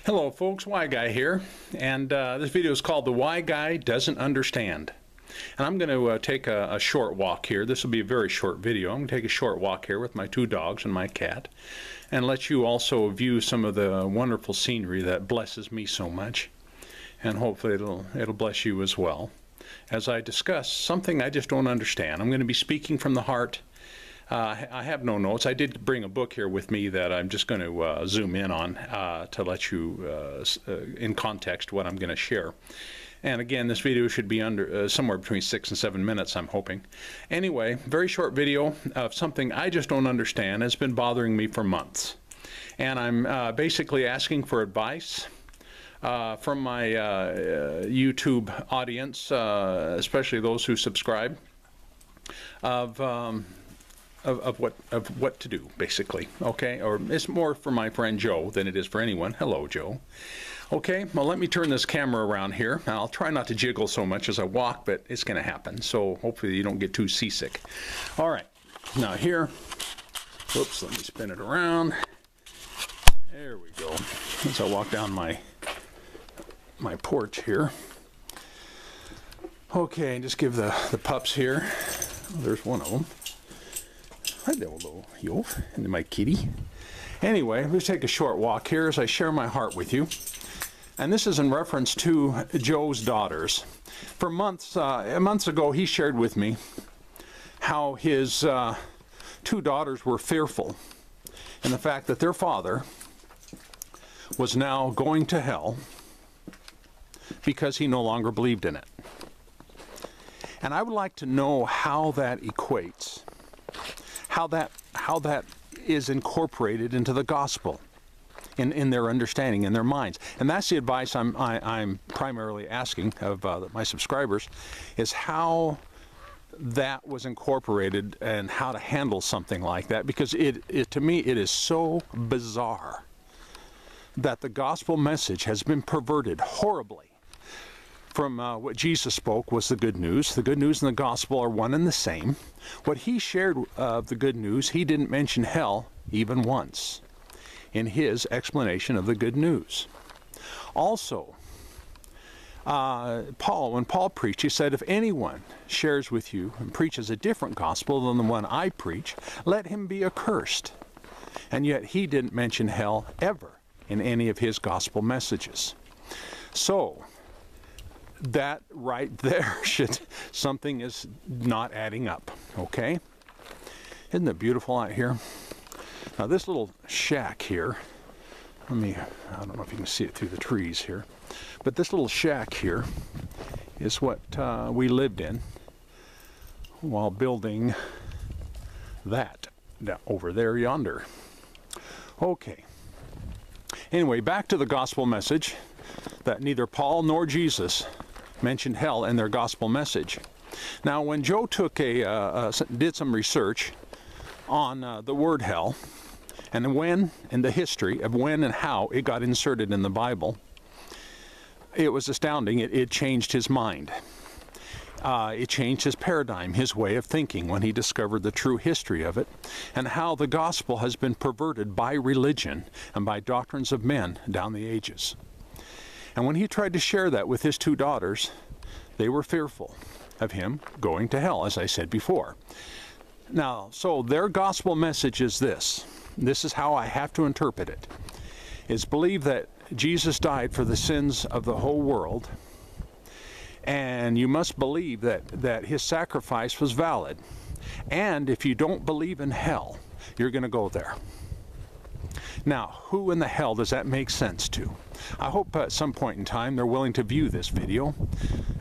Hello folks, Why Guy here, and this video is called The Why Guy Doesn't Understand. And I'm going to take a short walk here. This will be a very short video. I'm going to take a short walk here with my two dogs and my cat and let you also view some of the wonderful scenery that blesses me so much, and hopefully it'll bless you as well as I discuss something I just don't understand. I'm going to be speaking from the heart. I have no notes. I did bring a book here with me that I'm just going to zoom in on to let you in context what I'm going to share. And again, this video should be under somewhere between 6 and 7 minutes, I'm hoping. Anyway, very short video of something I just don't understand. It's been bothering me for months. And I'm basically asking for advice from my YouTube audience, especially those who subscribe, of what to do, basically. Okay, or it's more for my friend Joe than it is for anyone. Hello, Joe. Okay, well, let me turn this camera around here. I'll try not to jiggle so much as I walk, but it's going to happen, so hopefully you don't get too seasick. All right, now here, whoops, let me spin it around. There we go. As I walk down my porch here. Okay, just give the pups here. There's one of them. Hello, yo, and my kitty. Anyway, let's take a short walk here as I share my heart with you. And this is in reference to Joe's daughters. For months ago, he shared with me how his two daughters were fearful, and the fact that their father was now going to hell because he no longer believed in it. And I would like to know how that equates, how that is incorporated into the gospel in their understanding, in their minds. And that's the advice I'm primarily asking of my subscribers, is how that was incorporated and how to handle something like that, because to me it is so bizarre that the gospel message has been perverted horribly from what Jesus spoke was the good news. The good news and the gospel are one and the same. What he shared of the good news, he didn't mention hell even once in his explanation of the good news. Also, when Paul preached, he said, if anyone shares with you and preaches a different gospel than the one I preach, let him be accursed. And yet he didn't mention hell ever in any of his gospel messages. So, that right there something is not adding up, okay? Isn't it beautiful out here? Now this little shack here, I don't know if you can see it through the trees here, but this little shack here is what we lived in while building that over there yonder. Okay. Anyway, back to the gospel message, that neither Paul nor Jesus mentioned hell in their gospel message. Now, when Joe did some research on the word hell, and the history of when and how it got inserted in the Bible, it was astounding. It changed his mind. It changed his paradigm, his way of thinking, when he discovered the true history of it, and how the gospel has been perverted by religion and by doctrines of men down the ages. And when he tried to share that with his two daughters, they were fearful of him going to hell, as I said before. Now, so their gospel message is this. This is how I have to interpret it. Is believe that Jesus died for the sins of the whole world, and you must believe that his sacrifice was valid. And if you don't believe in hell, you're going to go there. Now, who in the hell does that make sense to? I hope at some point in time they're willing to view this video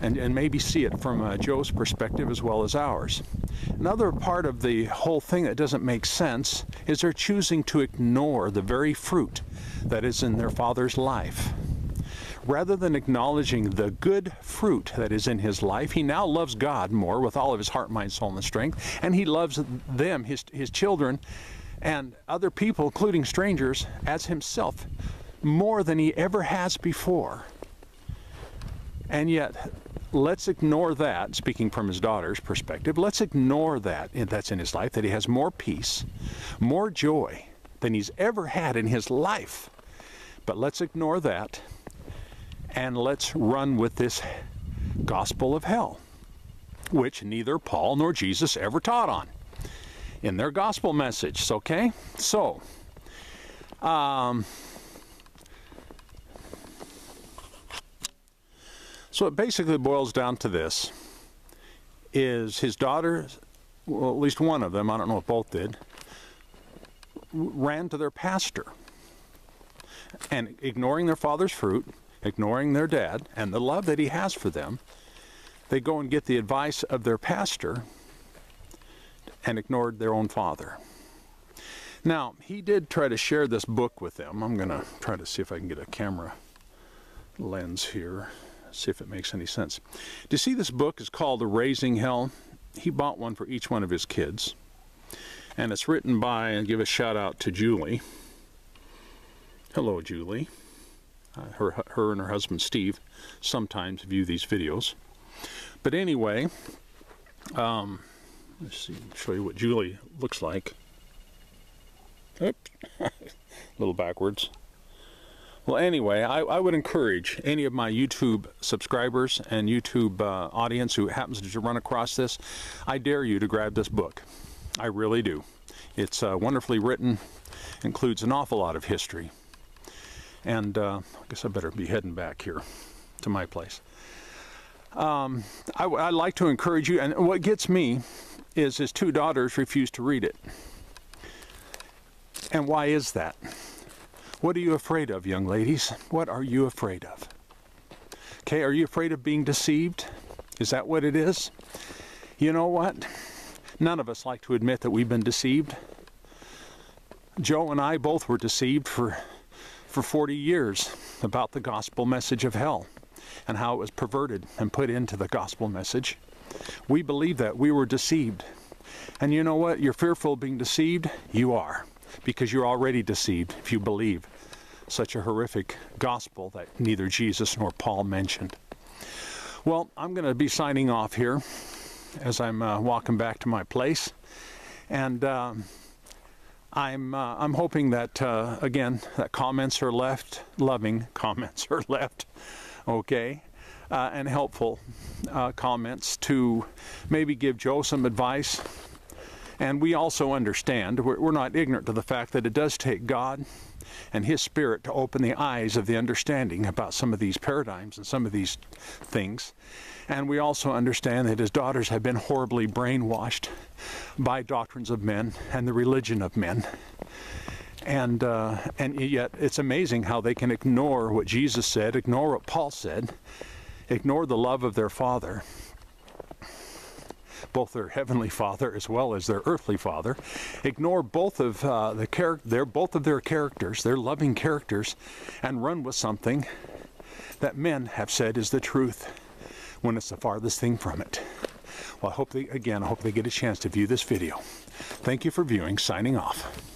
and maybe see it from Joe's perspective as well as ours. Another part of the whole thing that doesn't make sense is they're choosing to ignore the very fruit that is in their father's life. Rather than acknowledging the good fruit that is in his life, he now loves God more with all of his heart, mind, soul, and strength, and he loves them, his children, and other people, including strangers, as himself, more than he ever has before. And yet, let's ignore that, speaking from his daughter's perspective, let's ignore that's in his life, that he has more peace, more joy than he's ever had in his life, But let's ignore that and let's run with this gospel of hell, which neither Paul nor Jesus ever taught on in their gospel message, okay? So, so it basically boils down to this, is his daughter, well, at least one of them, I don't know if both did, ran to their pastor, and ignoring their father's fruit, ignoring their dad, and the love that he has for them, they go and get the advice of their pastor and ignored their own father. Now, he did try to share this book with them. I'm going to try to see if I can get a camera lens here, see if it makes any sense. Do you see this book is called Raising Hell? He bought one for each one of his kids. And it's written by, and give a shout out to Julie. Hello, Julie. Her and her husband Steve sometimes view these videos. But anyway, let's see, show you what Julie looks like. Oops, a little backwards. Well, anyway, I would encourage any of my YouTube subscribers and YouTube audience who happens to run across this, I dare you to grab this book. I really do. It's wonderfully written, includes an awful lot of history. And I guess I better be heading back here to my place. I'd like to encourage you, and what gets me is his two daughters refuse to read it. And why is that? What are you afraid of, young ladies? What are you afraid of? Okay, are you afraid of being deceived? Is that what it is? You know what? None of us like to admit that we've been deceived. Joe and I both were deceived for 40 years about the gospel message of hell and how it was perverted and put into the gospel message. We believe that. We were deceived. And you know what? You're fearful of being deceived? You are. Because you're already deceived if you believe such a horrific gospel that neither Jesus nor Paul mentioned. Well, I'm going to be signing off here as I'm walking back to my place. And I'm hoping that, again, that comments are left, loving comments are left, okay, and helpful comments to maybe give Joe some advice. And we also understand, we're not ignorant to the fact that it does take God and His Spirit to open the eyes of the understanding about some of these paradigms and some of these things. And we also understand that his daughters have been horribly brainwashed by doctrines of men and the religion of men. And yet it's amazing how they can ignore what Jesus said, ignore what Paul said, ignore the love of their father, both their heavenly father as well as their earthly father, ignore both of their characters, their loving characters, and run with something that men have said is the truth when it's the farthest thing from it. Well, I hope they get a chance to view this video. Thank you for viewing. Signing off.